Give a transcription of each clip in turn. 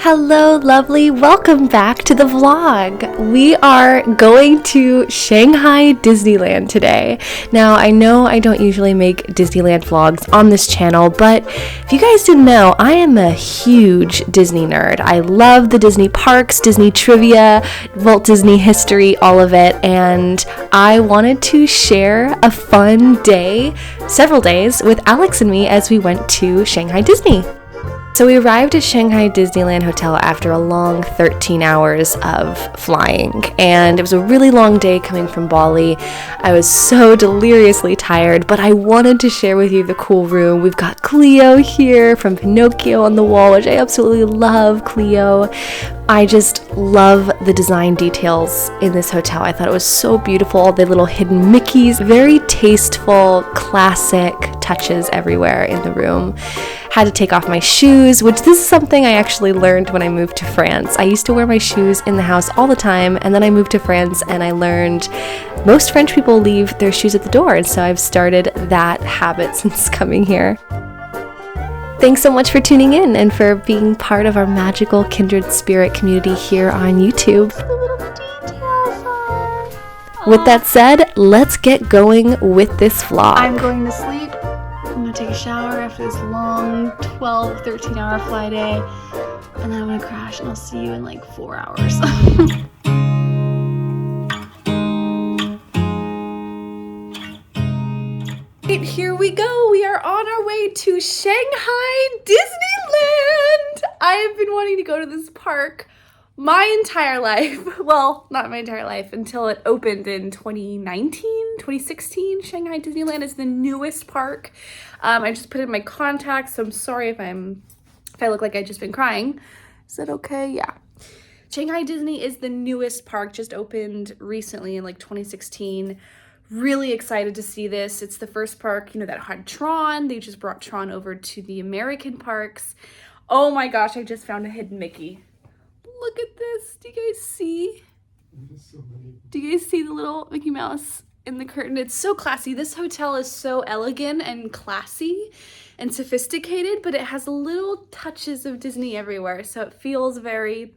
Hello, lovely. Welcome back to the vlog. We are going to Shanghai Disneyland today. Now, I know I don't usually make Disneyland vlogs on this channel, but if you guys didn't know, I am a huge Disney nerd. I love the Disney parks, Disney trivia, Walt Disney history, all of it, and I wanted to share a fun day, several days, with Alex and me as we went to Shanghai Disney. So we arrived at Shanghai Disneyland Hotel after a long 13 hours of flying, and it was a really long day coming from Bali. I was so deliriously tired, but I wanted to share with you the cool room. We've got Cleo here from Pinocchio on the wall, which I absolutely love Cleo. I just love the design details in this hotel. I thought it was so beautiful, all the little hidden Mickeys, very tasteful, classic touches everywhere in the room. Had to take off my shoes, which this is something I actually learned when I moved to France. I used to wear my shoes in the house all the time, and then I moved to France and I learned most French people leave their shoes at the door, and so I've started that habit since coming here. Thanks so much for tuning in and for being part of our magical kindred spirit community here on YouTube. With that said, let's get going with this vlog. I'm going to sleep. I'm going to take a shower after this long 12, 13 hour fly day. And then I'm going to crash and I'll see you in like 4 hours. Here we go. We are on our way to Shanghai Disneyland. I have been wanting to go to this park my entire life. Well, not my entire life, until it opened in 2016. Shanghai Disneyland is the newest park. I just put in my contacts, so I'm sorry if I look like I've just been crying. Is that okay? Yeah. Shanghai Disney is the newest park, just opened recently in like 2016. Really excited to see this. It's the first park, that had Tron. They just brought Tron over to the American parks. Oh my gosh, I just found a hidden Mickey. Look at this. Do you guys see? Do you guys see the little Mickey Mouse in the curtain? It's so classy. This hotel is so elegant and classy and sophisticated, but it has little touches of Disney everywhere. So it feels very,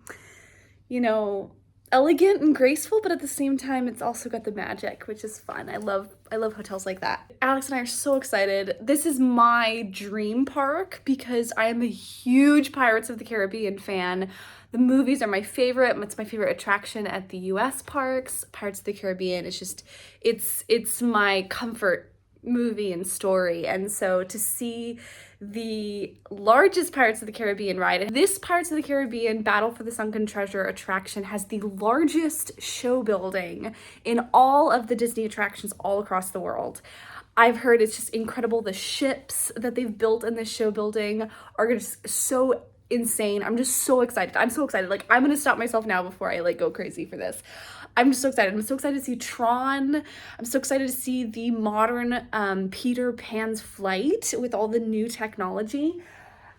elegant and graceful, but at the same time, it's also got the magic, which is fun. I love hotels like that. Alex and I are so excited. This is my dream park because I am a huge Pirates of the Caribbean fan. The movies are my favorite. It's my favorite attraction at the US parks. Pirates of the Caribbean is just, it's my comfort movie and story. And so to see the largest Pirates of the Caribbean ride, this Pirates of the Caribbean Battle for the Sunken Treasure attraction has the largest show building in all of the Disney attractions all across the world. I've heard it's just incredible. The ships that they've built in this show building are just so insane. I'm just so excited. I'm so excited. Like, I'm gonna stop myself now before I go crazy for this. I'm just so excited. I'm so excited to see Tron. I'm so excited to see the modern Peter Pan's flight with all the new technology.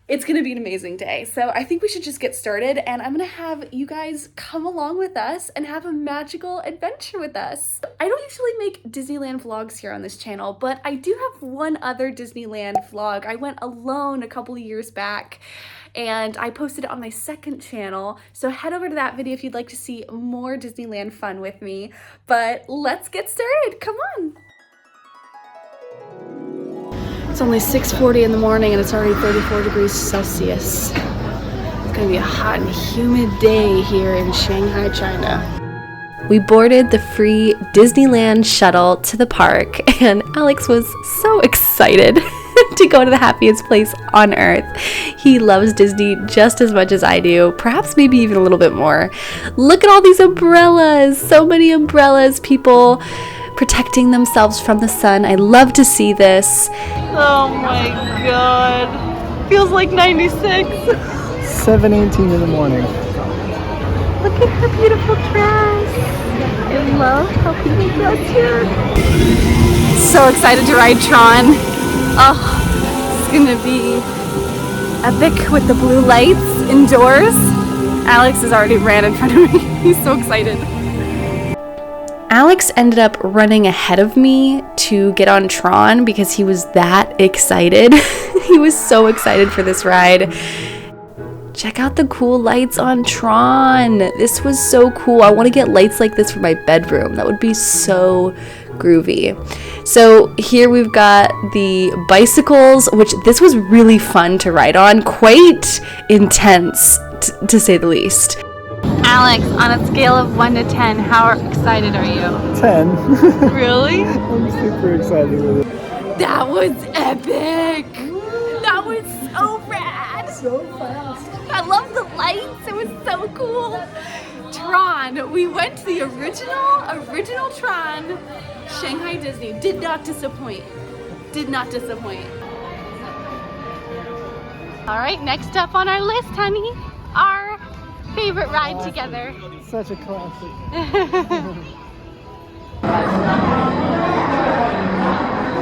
It's gonna be an amazing day. So I think we should just get started, and I'm gonna have you guys come along with us and have a magical adventure with us. I don't usually make Disneyland vlogs here on this channel, but I do have one other Disneyland vlog. I went alone a couple of years back, and I posted it on my second channel. So head over to that video if you'd like to see more Disneyland fun with me. But let's get started. Come on. It's only 6:40 in the morning and it's already 34 degrees Celsius. It's gonna be a hot and humid day here in Shanghai, China. We boarded the free Disneyland shuttle to the park, and Alex was so excited to go to the happiest place on earth. He loves Disney just as much as I do, perhaps maybe even a little bit more. Look at all these umbrellas, so many umbrellas, people protecting themselves from the sun. I love to see this. Oh my god. Feels like 96. 7:18 in the morning. Look at her beautiful dress. I love how people dress here. So excited to ride Tron. Oh, it's gonna be epic with the blue lights indoors. Alex has already ran in front of me. He's so excited. Alex ended up running ahead of me to get on Tron because he was that excited. He was so excited for this ride. check out the cool lights on Tron. This was so cool. I want to get lights like this for my bedroom. That would be so groovy. So here we've got the bicycles, which this was really fun to ride on, quite intense to say the least. Alex, on a scale of 1 to 10, how excited are you? 10. Really? I'm super excited with it. That was epic! That was so rad! So fast. I love the lights, it was so cool! Tron, we went to the original Tron, Shanghai Disney. Did not disappoint. Did not disappoint. Alright, next up on our list, honey, our favorite ride together. Such a classic.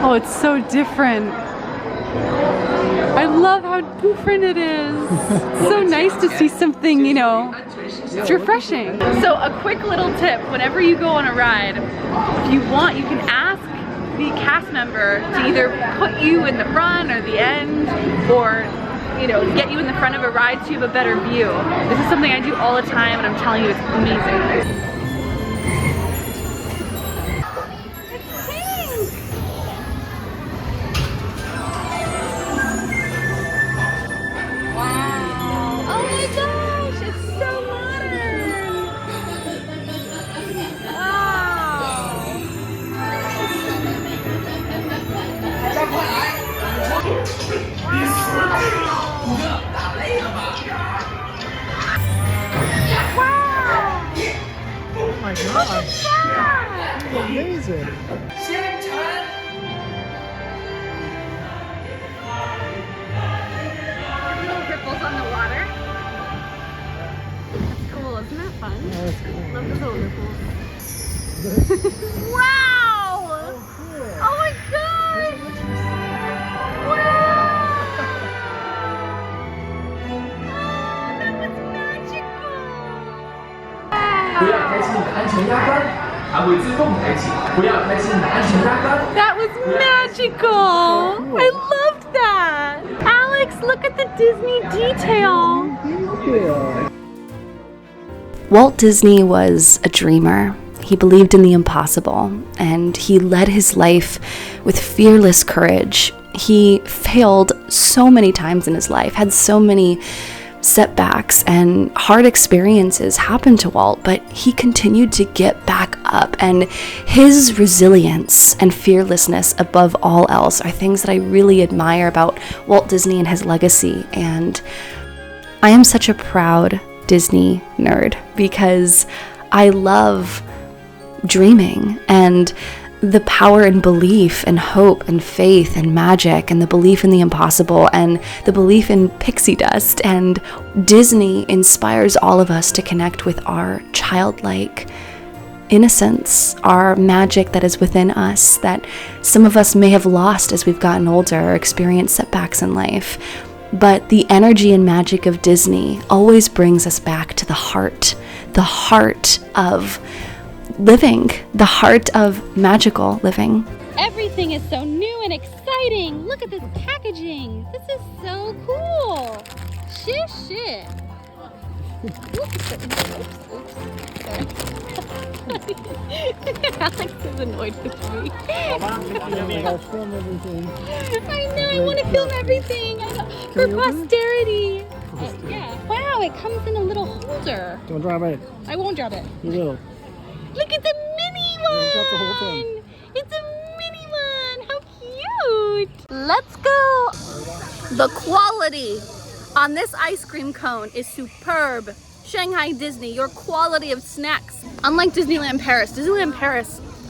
Oh, it's so different. I love how different it is. So nice to see something, you know, it's refreshing. So a quick little tip, whenever you go on a ride, if you want, you can ask the cast member to either put you in the front or the end, or you know, get you in the front of a ride so you have a better view. This is something I do all the time and I'm telling you, it's amazing. Oh my gosh. Amazing. Little ripples on the water. That's cool, isn't that fun? Oh, that's cool. Love those little ripples. Wow! Oh, cool. Oh my god! Wow! Oh, that was magical! 不要开启你的安全压杆，它会自动开启。不要开启你的安全压杆。 That was magical! I loved that! Alex, look at the Disney detail! Yeah. Walt Disney was a dreamer. He believed in the impossible, and he led his life with fearless courage. He failed so many times in his life, had so many setbacks and hard experiences happen to Walt, but he continued to get back up, and his resilience and fearlessness above all else are things that I really admire about Walt Disney and his legacy. And I am such a proud Disney nerd because I love dreaming and the power and belief and hope and faith and magic and the belief in the impossible and the belief in pixie dust. And Disney inspires all of us to connect with our childlike innocence, our magic that is within us that some of us may have lost as we've gotten older or experienced setbacks in life. But the energy and magic of Disney always brings us back to the heart of living, the heart of magical living. Everything is so new and exciting. Look at this packaging. This is so cool. Shit. Oops. Sorry. Alex is annoyed with me. I'll film everything. I know, I want to film everything. I know. For posterity. Yeah. Wow, it comes in a little holder. Don't drop it. I won't drop it. You will. Look, it's a mini one. Drop the whole thing. It's a mini one. How cute. Let's go! The quality on this ice cream cone is superb. Shanghai Disney, your quality of snacks. Unlike Disneyland Paris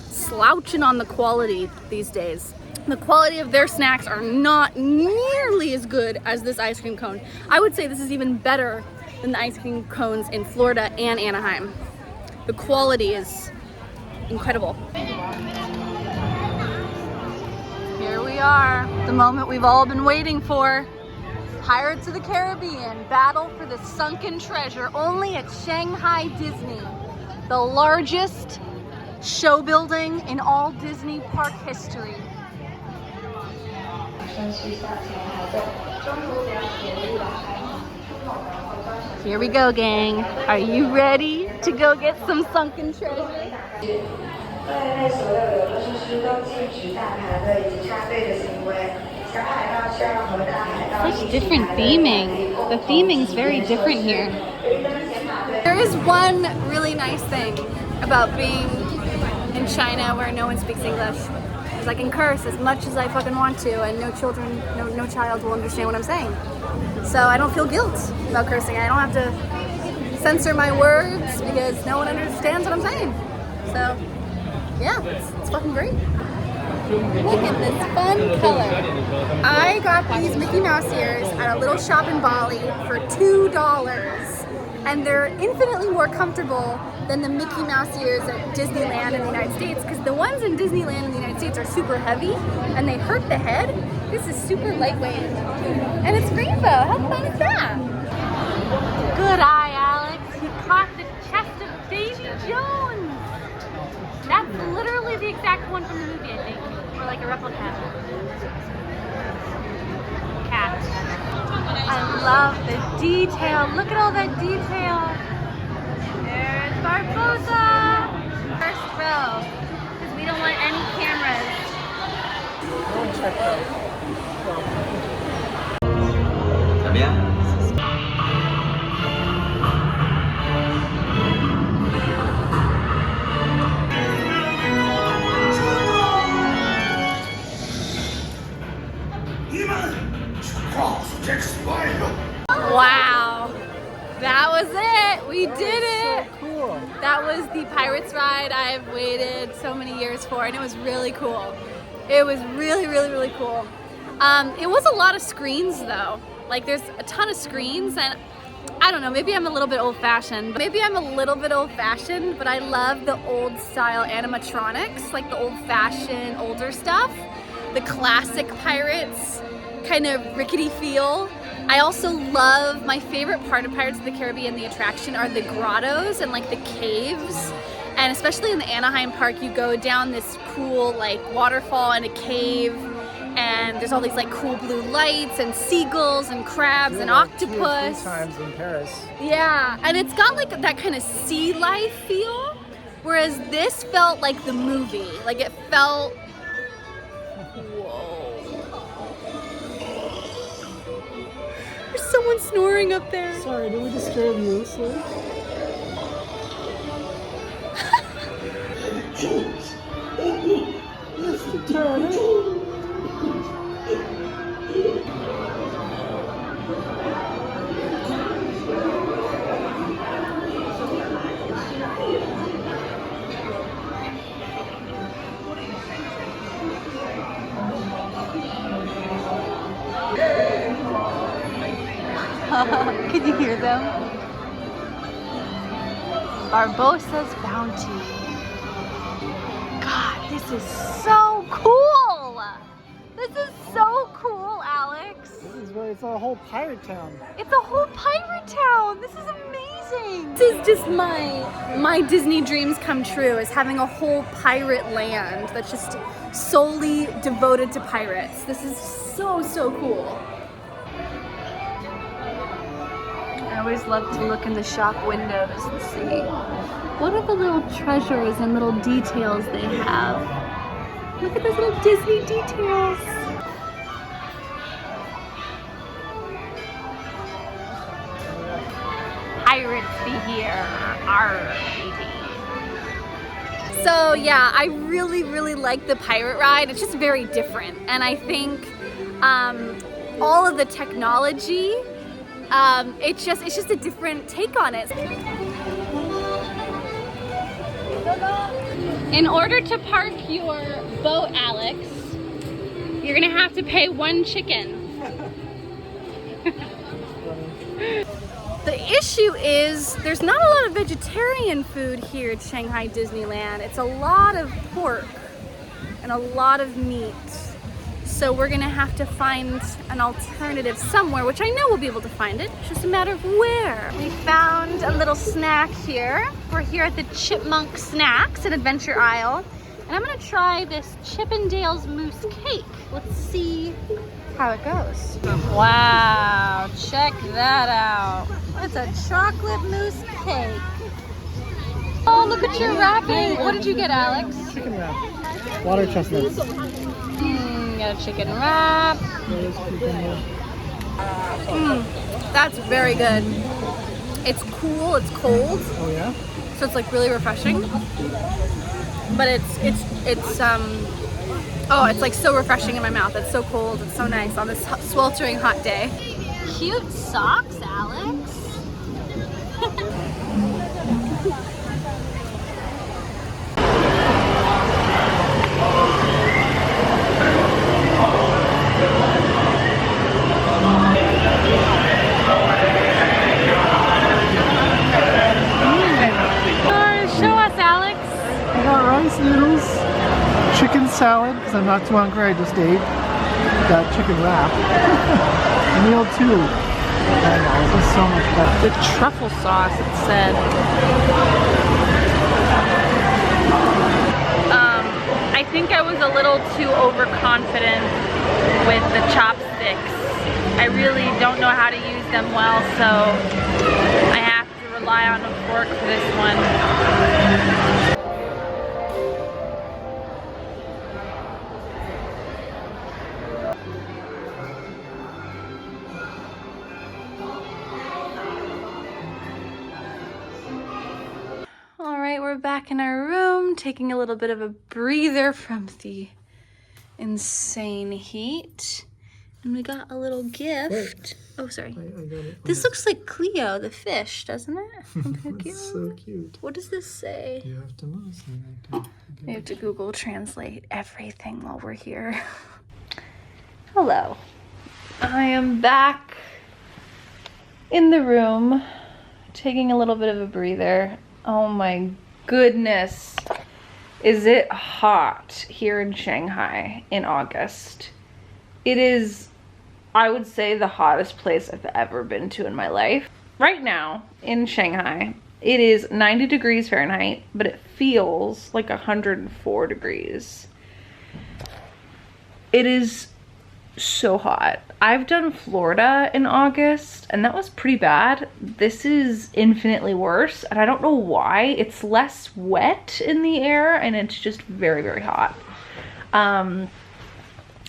slouching on the quality these days. The quality of their snacks are not nearly as good as this ice cream cone. I would say this is even better than the ice cream cones in Florida and Anaheim. The quality is incredible. Here we are, the moment we've all been waiting for. Pirates of the Caribbean, battle for the sunken treasure, only at Shanghai Disney, the largest show building in all Disney park history. Here we go, gang. Are you ready to go get some sunken treasure? Such different theming. The theming's very different here. There is one really nice thing about being in China where no one speaks English. Is I can curse as much as I fucking want to, and no child will understand what I'm saying. So I don't feel guilt about cursing. I don't have to censor my words because no one understands what I'm saying. So yeah, it's fucking great. Look at this fun color. I got these Mickey Mouse ears at a little shop in Bali for $2. And they're infinitely more comfortable than the Mickey Mouse ears at Disneyland in the United States, because the ones in Disneyland in the United States are super heavy and they hurt the head. This is super lightweight. And it's rainbow. How fun is that? Good eye, Alex. You caught the chest of Davy Jones. That's literally the exact one from the movie, I think. Or like a replica. Cat. I love the detail. Look at all that detail. There's Barbosa. First row, because we don't want any cameras. Wow, that was it. We did it. So cool. That was the Pirates ride I've waited so many years for, and it was really cool. It was really, really, really cool. It was a lot of screens though. Like there's a ton of screens, and I don't know, maybe I'm a little bit old-fashioned. But I love the old style animatronics, like the old-fashioned older stuff. The classic Pirates kind of rickety feel. I also love, my favorite part of Pirates of the Caribbean, the attraction, are the grottos and like the caves. And especially in the Anaheim park, you go down this cool like waterfall and a cave, and there's all these like cool blue lights and seagulls and crabs and octopus. 2 or 3 times in Paris. Yeah, and it's got like that kind of sea life feel, whereas this felt like the movie. Like it felt, there's someone snoring up there. Sorry, did we disturb you, sir? Mr. Turner. Can you hear them? Barbosa's Bounty. God, this is so cool! This is so cool, Alex. This is where it's a whole pirate town. It's a whole pirate town. This is amazing. This is just my Disney dreams come true, is having a whole pirate land that's just solely devoted to pirates. This is so, so cool. I always love to look in the shop windows and see what are the little treasures and little details they have. Look at those little Disney details. Pirates be here, arr, baby. So yeah, I really, really like the pirate ride. It's just very different, and I think all of the technology, it's just a different take on it. In order to park your boat, Alex, you're gonna have to pay 1 chicken. The issue is there's not a lot of vegetarian food here at Shanghai Disneyland. It's a lot of pork and a lot of meat. So we're gonna have to find an alternative somewhere, which I know we'll be able to find it. It's just a matter of where. We found a little snack here. We're here at the Chipmunk Snacks and Adventure Aisle. And I'm gonna try this Chippendales mousse cake. Let's see how it goes. Wow, check that out. It's a chocolate mousse cake. Oh, look at your wrapping. What did you get, Alex? Chicken wrap. Water chestnuts. Got a chicken wrap. That's very good. It's cool, it's cold, Oh yeah? so it's like really refreshing. But it's like so refreshing in my mouth. It's so cold, it's so nice on this sweltering hot day. Cute socks, Alex. Show us, Alex. I got rice noodles, chicken salad, because I'm not too hungry, I just ate that chicken wrap. Meal 2. I know, this is so much better. The truffle sauce, it said. I think I was a little too overconfident with the chopsticks. I really don't know how to use them well, so I have to rely on a fork for this one. All right, we're back in our room, taking a little bit of a breather from the insane heat. And we got a little gift. Wait. Oh, sorry. I got it. This looks like Cleo, the fish, doesn't it? It's so cute. What does this say? You have to know something. We have to Google Translate everything while we're here. Hello. I am back in the room, taking a little bit of a breather. Oh my goodness. Is it hot here in Shanghai in August? It is, I would say, the hottest place I've ever been to in my life. Right now in Shanghai, it is 90 degrees Fahrenheit, but it feels like 104 degrees. It is so hot. I've done Florida in August and that was pretty bad. This is infinitely worse and I don't know why. It's less wet in the air and it's just very, very hot.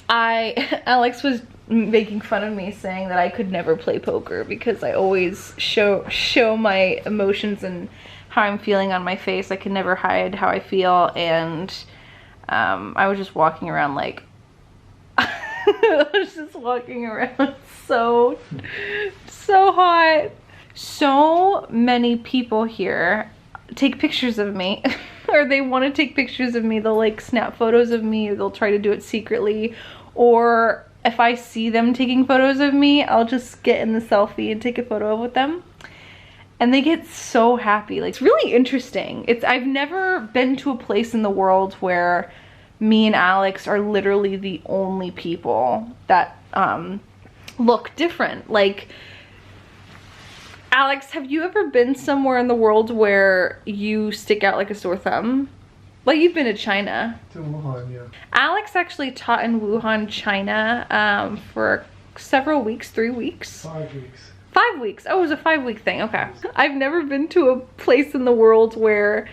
Alex was making fun of me saying that I could never play poker because I always show my emotions and how I'm feeling on my face. I can never hide how I feel, and I was just walking around like I was just walking around so hot. So many people here take pictures of me or they want to take pictures of me. They'll like snap photos of me, or they'll try to do it secretly, or if I see them taking photos of me, I'll just get in the selfie and take a photo with them. And they get so happy. Like, it's really interesting. I've never been to a place in the world where me and Alex are literally the only people that look different. Like, Alex, have you ever been somewhere in the world where you stick out like a sore thumb? Like, you've been to China. To Wuhan, yeah. Alex actually taught in Wuhan, China for several weeks, 3 weeks. 5 weeks. 5 weeks. Oh, it was a 5-week thing. Okay. I've never been to a place in the world where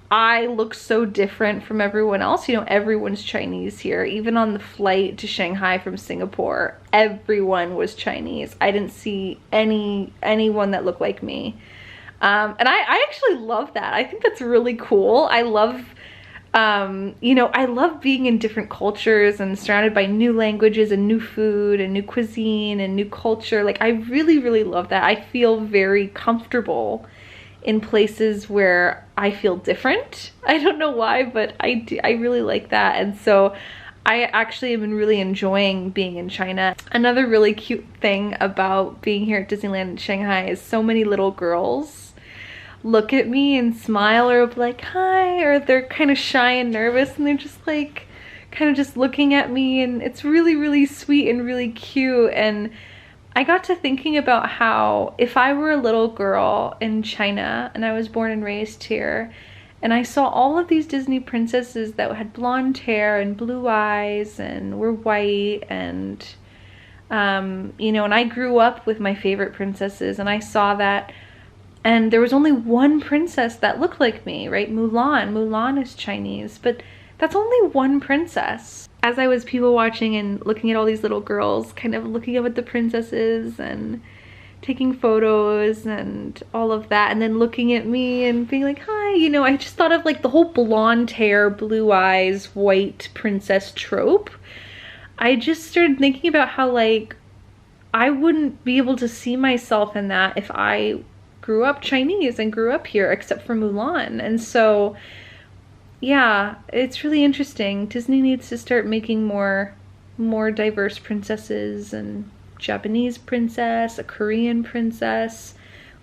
I look so different from everyone else. You know, everyone's Chinese here. Even on the flight to Shanghai from Singapore, everyone was Chinese. I didn't see anyone that looked like me. And I actually love that. I think that's really cool. I love, you know, I love being in different cultures and surrounded by new languages and new food and new cuisine and new culture. Like, I really, really love that. I feel very comfortable in places where I feel different. I don't know why, but I really like that. And so I actually have been really enjoying being in China. Another really cute thing about being here at Disneyland in Shanghai is so many little girls look at me and smile or be like, hi, or they're kind of shy and nervous and they're just like kind of just looking at me, and it's really, really sweet and really cute. And I got to thinking about how if I were a little girl in China and I was born and raised here, And I saw all of these Disney princesses that had blonde hair and blue eyes and were white, and you know, and I grew up with my favorite princesses, and I saw that, and there was only one princess that looked like me, right? Mulan. Mulan is Chinese, but that's only one princess. As I was people watching and looking at all these little girls, kind of looking up at the princesses and taking photos and all of that, and then looking at me and being like, hi, you know, I just thought of like the whole blonde hair, blue eyes, white princess trope. I just started thinking about how, like, I wouldn't be able to see myself in that if I grew up Chinese and grew up here, except for Mulan. And so, yeah, it's really interesting. Disney needs to start making more diverse princesses, and Japanese princess, a Korean princess.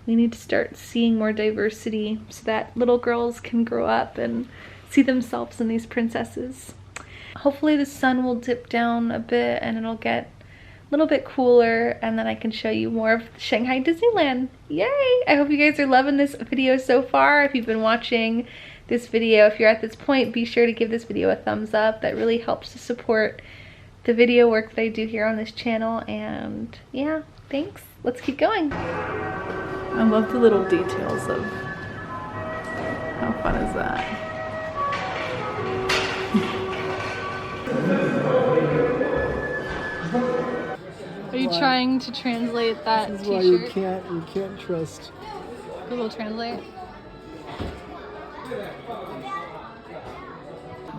We need to start seeing more diversity so that little girls can grow up and see themselves in these princesses. Hopefully the sun will dip down a bit and it'll get a little bit cooler, and then I can show you more of Shanghai Disneyland. Yay! I hope you guys are loving this video so far. If you've been watching this video, if you're at this point, be sure to give this video a thumbs up. That really helps to support the video work that I do here on this channel. And yeah, thanks. Let's keep going. I love the little details of how fun is that? Are you trying to translate that This is t-shirt? why you can't trust. Google Translate.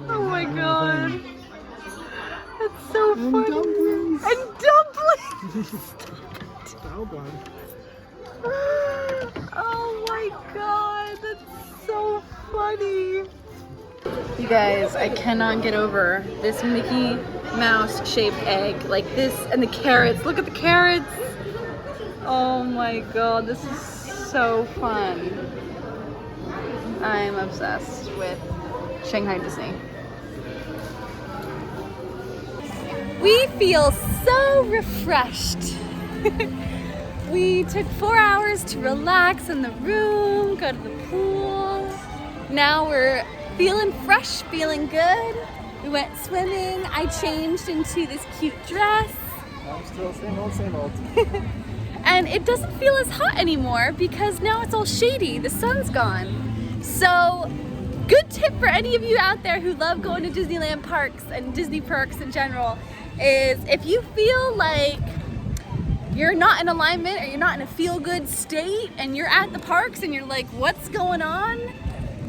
Oh my god. That's so funny. Dumplings. And dumplings! Well done. Oh my god, that's so funny. You guys, I cannot get over this Mickey Mouse shaped egg. Like this, and the carrots. Look at the carrots. Oh my god, this is so fun. I'm obsessed with Shanghai Disney. We feel so refreshed. We took 4 hours to relax in the room, go to the pool. Now we're feeling fresh, feeling good. We went swimming. I changed into this cute dress. I'm still same old. And it doesn't feel as hot anymore because now it's all shady. The sun's gone. So, good tip for any of you out there who love going to Disneyland parks and Disney parks in general is if you feel like you're not in alignment or you're not in a feel-good state and you're at the parks and you're like, what's going on?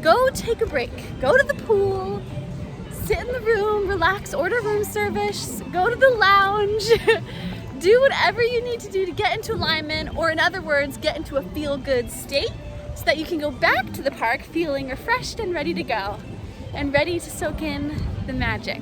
Go take a break. Go to the pool, sit in the room, relax, order room service, go to the lounge, do whatever you need to do to get into alignment, or in other words, get into a feel-good state so that you can go back to the park feeling refreshed and ready to go and ready to soak in the magic.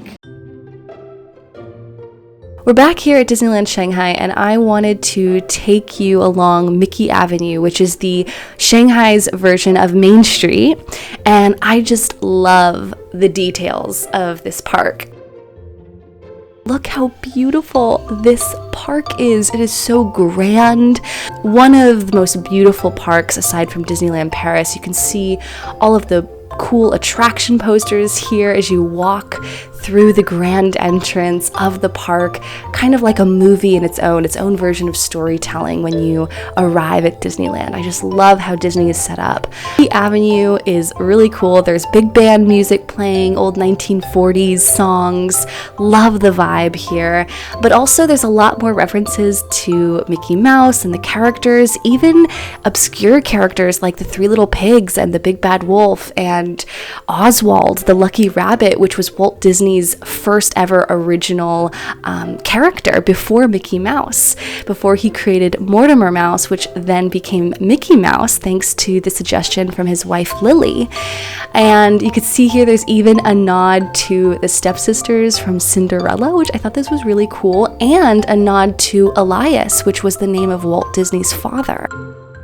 We're back here at Disneyland Shanghai, and I wanted to take you along Mickey Avenue, which is the Shanghai's version of Main Street, and I just love the details of this park. Look how beautiful this park is. It is so grand. One of the most beautiful parks aside from Disneyland Paris. You can see all of the cool attraction posters here as you walk through the grand entrance of the park, kind of like a movie in its own version of storytelling when you arrive at Disneyland. I just love how Disney is set up. The avenue is really cool. There's big band music playing, old 1940s songs. Love the vibe here. But also there's a lot more references to Mickey Mouse and the characters, even obscure characters like the Three Little Pigs and the Big Bad Wolf and Oswald the Lucky Rabbit, which was Walt Disney's first ever original character before Mickey Mouse, before he created Mortimer Mouse, which then became Mickey Mouse thanks to the suggestion from his wife Lily. And you could see here there's even a nod to the stepsisters from Cinderella, which I thought this was really cool, and a nod to Elias, which was the name of Walt Disney's father.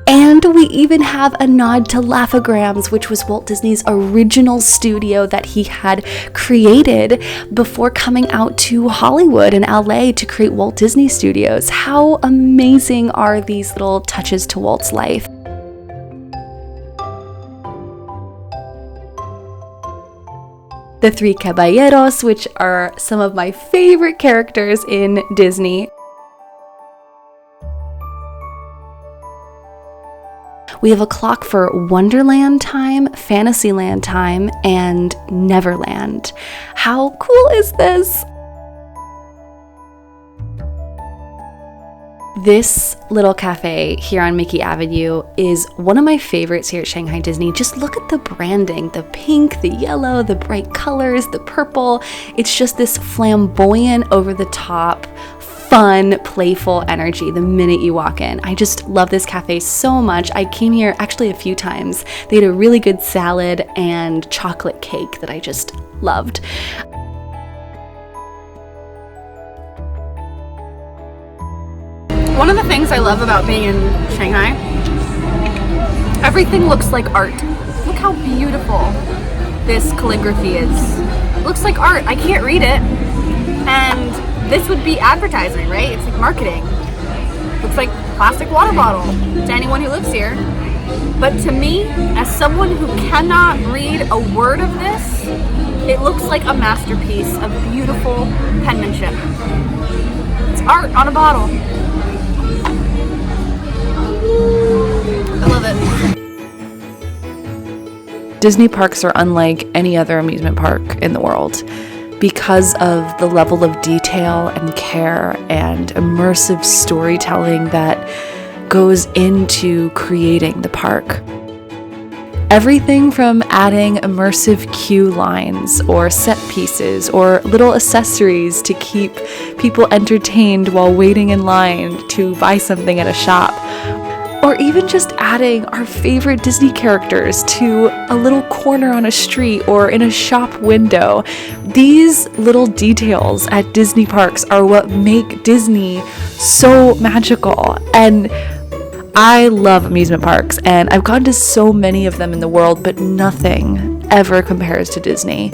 And we even have a nod to Laugh-O-Grams, which was Walt Disney's original studio that he had created before coming out to Hollywood and LA to create Walt Disney Studios. How amazing are these little touches to Walt's life? The Three Caballeros, which are some of my favorite characters in Disney. We have a clock for Wonderland time, Fantasyland time, and Neverland. How cool is this? This little cafe here on Mickey Avenue is one of my favorites here at Shanghai Disney. Just look at the branding, the pink, the yellow, the bright colors, the purple. It's just this flamboyant, over the top, fun, playful energy the minute you walk in. I just love this cafe so much. I came here actually a few times. They had a really good salad and chocolate cake that I just loved. One of the things I love about being in Shanghai, everything looks like art. Look how beautiful this calligraphy is. It looks like art. I can't read it. And this would be advertising, right? It's like marketing. Looks like plastic water bottle to anyone who lives here. But to me, as someone who cannot read a word of this, it looks like a masterpiece of beautiful penmanship. It's art on a bottle. I love it. Disney parks are unlike any other amusement park in the world because of the level of detail and care and immersive storytelling that goes into creating the park. Everything from adding immersive queue lines or set pieces or little accessories to keep people entertained while waiting in line to buy something at a shop, or even just adding our favorite Disney characters to a little corner on a street or in a shop window. These little details at Disney parks are what make Disney so magical. And I love amusement parks, and I've gone to so many of them in the world, but nothing ever compares to Disney.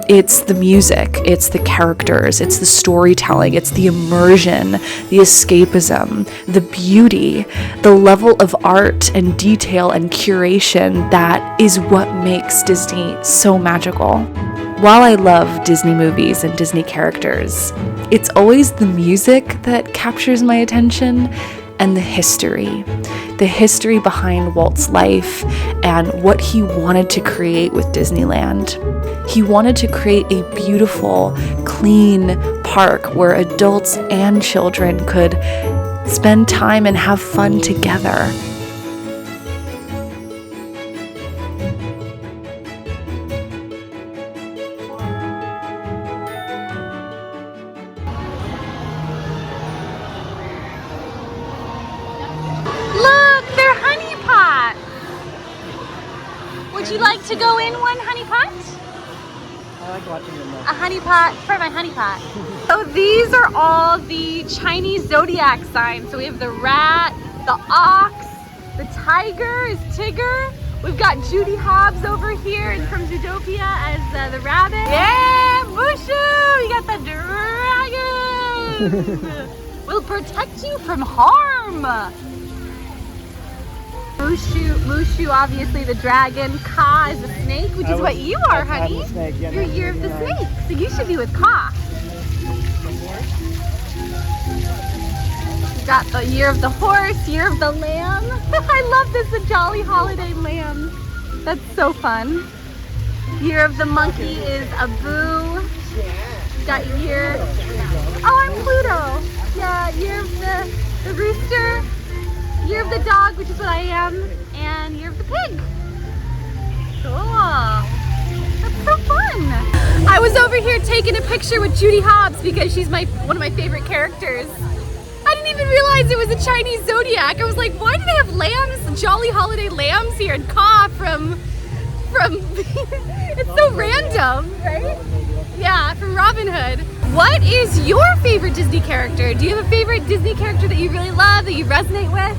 It's the music, it's the characters, it's the storytelling, it's the immersion, the escapism, the beauty, the level of art and detail and curation that is what makes Disney so magical. While I love Disney movies and Disney characters, it's always the music that captures my attention and the history behind Walt's life and what he wanted to create with Disneyland. He wanted to create a beautiful, clean park where adults and children could spend time and have fun together. Look, they're honey pots. Would you like to go in one honey pot? I like watching them though. A honey pot for my honey pot. So these are all the Chinese zodiac signs. So we have the rat, the ox, the tiger is Tigger. We've got Judy Hobbs over here and from Zootopia as the rabbit. Yeah, Mushu, you got the dragon. Will protect you from harm. Mushu, obviously the dragon. Ka is the snake, which is what you are, honey. Snake, yeah, You're year of the snake, so you should be with Ka. You got the year of the horse, year of the lamb. I love this, the jolly holiday lamb. That's so fun. Year of the monkey is Abu. Got year. Oh, I'm Pluto. Yeah, year of the rooster. Year of the dog, which is what I am, and year of the pig. Cool. That's so fun. I was over here taking a picture with Judy Hobbs because she's one of my favorite characters. I didn't even realize it was a Chinese zodiac. I was like, why do they have lambs, jolly holiday lambs here, and Ka from it's so random, right? Yeah, from Robin Hood. What is your favorite Disney character? Do you have a favorite Disney character that you really love, that you resonate with?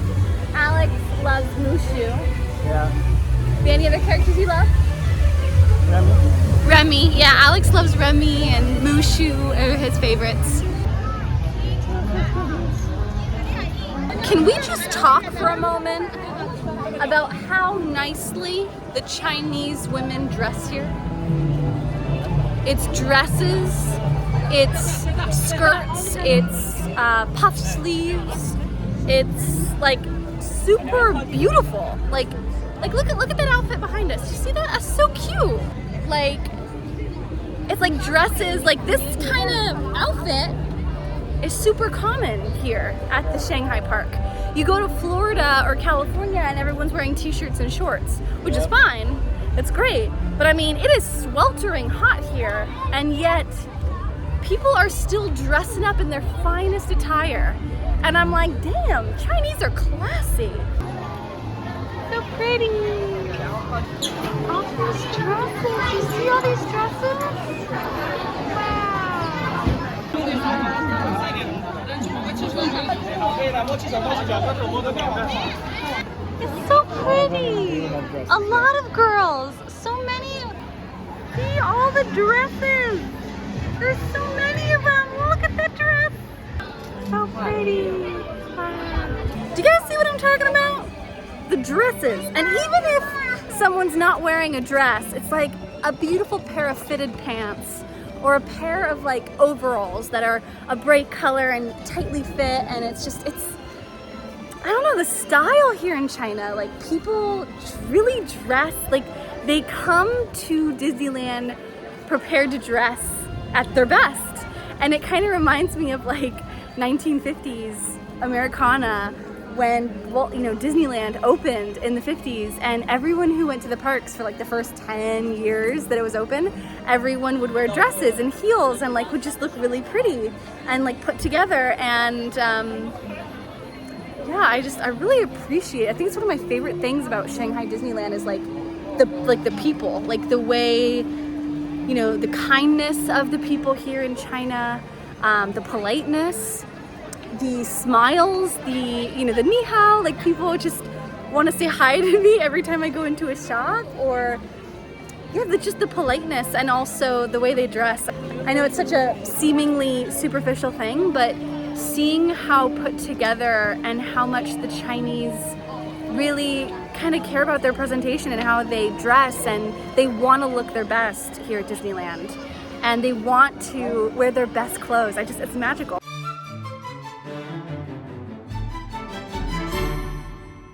Alex loves Mushu. Yeah. Any other characters you love? Remy? Remy, yeah, Alex loves Remy and Mushu are his favorites. Can we just talk for a moment about how nicely the Chinese women dress here? It's dresses, it's skirts, it's puff sleeves. It's like super beautiful. Like look at that outfit behind us. You see that? That's so cute. Like, it's like dresses. Like, this kind of outfit is super common here at the Shanghai park. You go to Florida or California and everyone's wearing t-shirts and shorts, which is fine. It's great. But I mean, it is sweltering hot here, and yet people are still dressing up in their finest attire. And I'm like, damn, Chinese are classy. So pretty. All these dresses. You see all these dresses? It's so pretty. A lot of girls. So many. See all the dresses. There's so many of them. Look at that dress. So pretty. Wow. Do you guys see what I'm talking about? The dresses. And even if someone's not wearing a dress, it's like a beautiful pair of fitted pants or a pair of like overalls that are a bright color and tightly fit, and it's I don't know, the style here in China, like people really dress, like they come to Disneyland prepared to dress at their best. And it kind of reminds me of like 1950s Americana when, well, you know, Disneyland opened in the 50s, and everyone who went to the parks for like the first 10 years that it was open, everyone would wear dresses and heels and like would just look really pretty and like put together. And yeah, I really appreciate it. I think it's one of my favorite things about Shanghai Disneyland is like the people, like the way, you know, the kindness of the people here in China, the politeness, the smiles, the ni hao, like people just want to say hi to me every time I go into a shop, or yeah, just the politeness and also the way they dress. I know it's such a seemingly superficial thing, but seeing how put together and how much the Chinese really kind of care about their presentation and how they dress, and they want to look their best here at Disneyland, and they want to wear their best clothes. It's magical.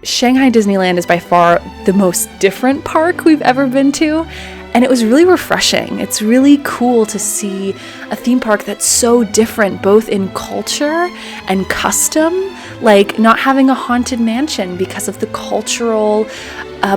Shanghai Disneyland is by far the most different park we've ever been to, and it was really refreshing. It's really cool to see a theme park that's so different, both in culture and custom, like not having a haunted mansion because of the cultural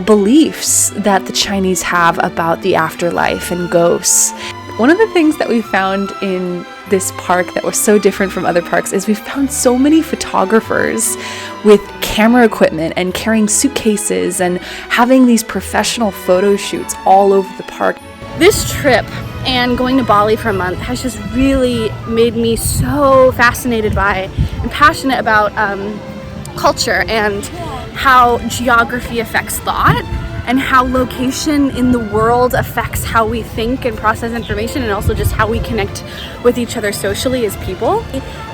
beliefs that the Chinese have about the afterlife and ghosts. One of the things that we found in this park that was so different from other parks is we found so many photographers with camera equipment and carrying suitcases and having these professional photo shoots all over the park. This trip and going to Bali for a month has just really made me so fascinated by and passionate about culture and how geography affects thought, and how location in the world affects how we think and process information, and also just how we connect with each other socially as people.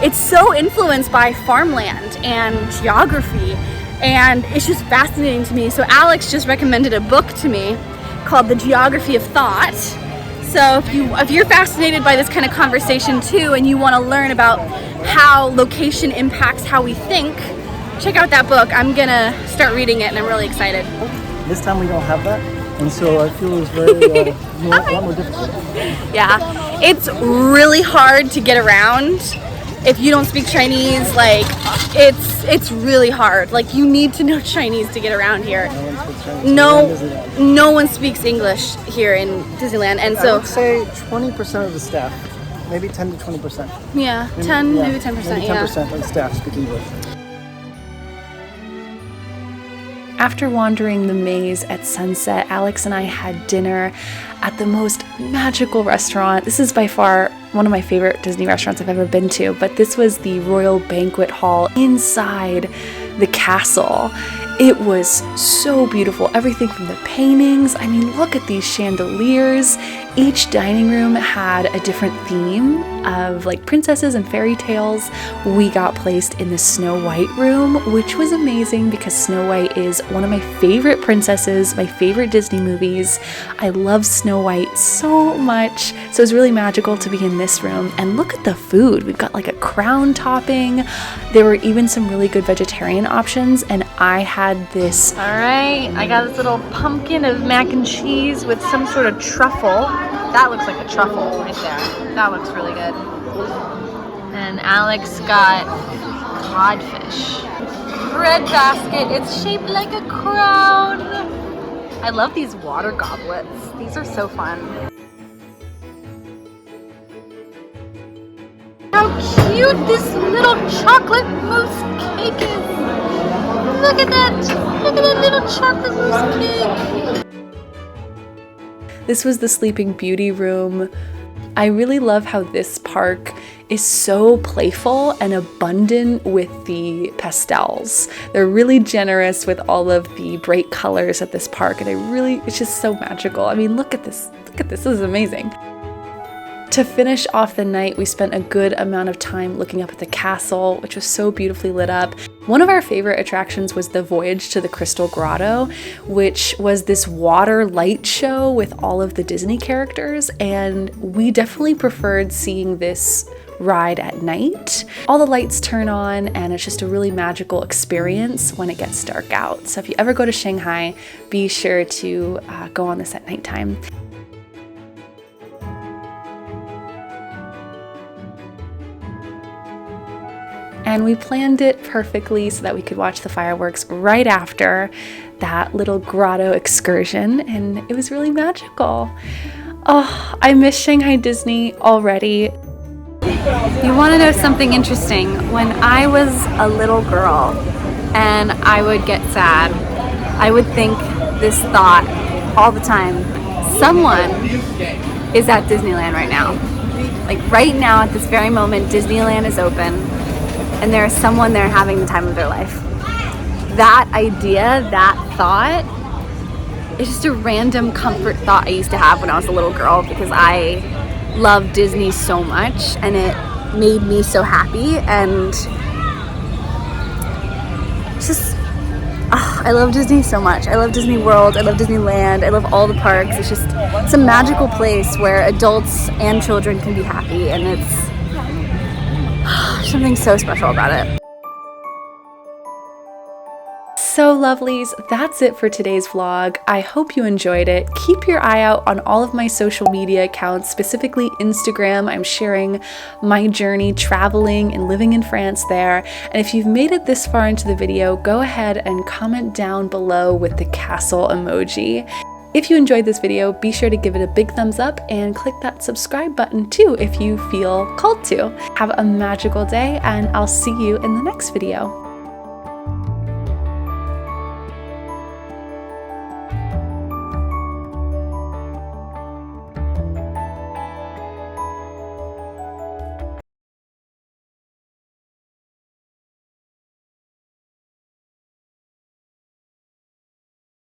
It's so influenced by farmland and geography, and it's just fascinating to me. So Alex just recommended a book to me called The Geography of Thought. So if you're fascinated by this kind of conversation too, and you want to learn about how location impacts how we think, check out that book. I'm gonna start reading it and I'm really excited. This time we don't have that, and so I feel it's very a lot more difficult. Yeah, it's really hard to get around if you don't speak Chinese. Like it's really hard. Like you need to know Chinese to get around here. No one speaks English here in Disneyland, and so I would say 20% of the staff, maybe 10 to 20%. Yeah, maybe 10%. Maybe 10% of the staff speak English. After wandering the maze at sunset, Alex and I had dinner at the most magical restaurant. This is by far one of my favorite Disney restaurants I've ever been to, but this was the Royal Banquet Hall inside the castle. It was so beautiful. Everything from the paintings. I mean, look at these chandeliers Each dining room had a different theme of like princesses and fairy tales. We got placed in the Snow White room, which was amazing because Snow White is one of my favorite princesses, my favorite Disney movies. I love Snow White so much. So it was really magical to be in this room. And look at the food. We've got like a crown topping. There were even some really good vegetarian options, and I had this. All right, I got this little pumpkin of mac and cheese with some sort of truffle. That looks like a truffle right there. That looks really good. And Alex got codfish. Bread basket. It's shaped like a crown. I love these water goblets. These are so fun. How cute this little chocolate mousse cake is. Look at that. Look at that little chocolate mousse cake. This was the Sleeping Beauty room. I really love how this park is so playful and abundant with the pastels. They're really generous with all of the bright colors at this park, and it's just so magical. I mean, look at this, this is amazing. To finish off the night, we spent a good amount of time looking up at the castle, which was so beautifully lit up. One of our favorite attractions was the Voyage to the Crystal Grotto, which was this water light show with all of the Disney characters, and we definitely preferred seeing this ride at night. All the lights turn on, and it's just a really magical experience when it gets dark out. So if you ever go to Shanghai, be sure to go on this at nighttime. And we planned it perfectly so that we could watch the fireworks right after that little grotto excursion, and it was really magical. Oh, I miss Shanghai Disney already. You want to know something interesting? When I was a little girl and I would get sad, I would think this thought all the time. Someone is at Disneyland right now. Like right now at this very moment, Disneyland is open. And there is someone there having the time of their life. That idea, that thought, is just a random comfort thought I used to have when I was a little girl because I love Disney so much and it made me so happy, and just, I love Disney so much. I love Disney World, I love Disneyland, I love all the parks. It's a magical place where adults and children can be happy, and it's something so special about it. So lovelies, that's it for today's vlog. I hope you enjoyed it. Keep your eye out on all of my social media accounts, specifically Instagram. I'm sharing my journey traveling and living in France there. And if you've made it this far into the video, go ahead and comment down below with the castle emoji. If you enjoyed this video, be sure to give it a big thumbs up and click that subscribe button too if you feel called to. Have a magical day, and I'll see you in the next video.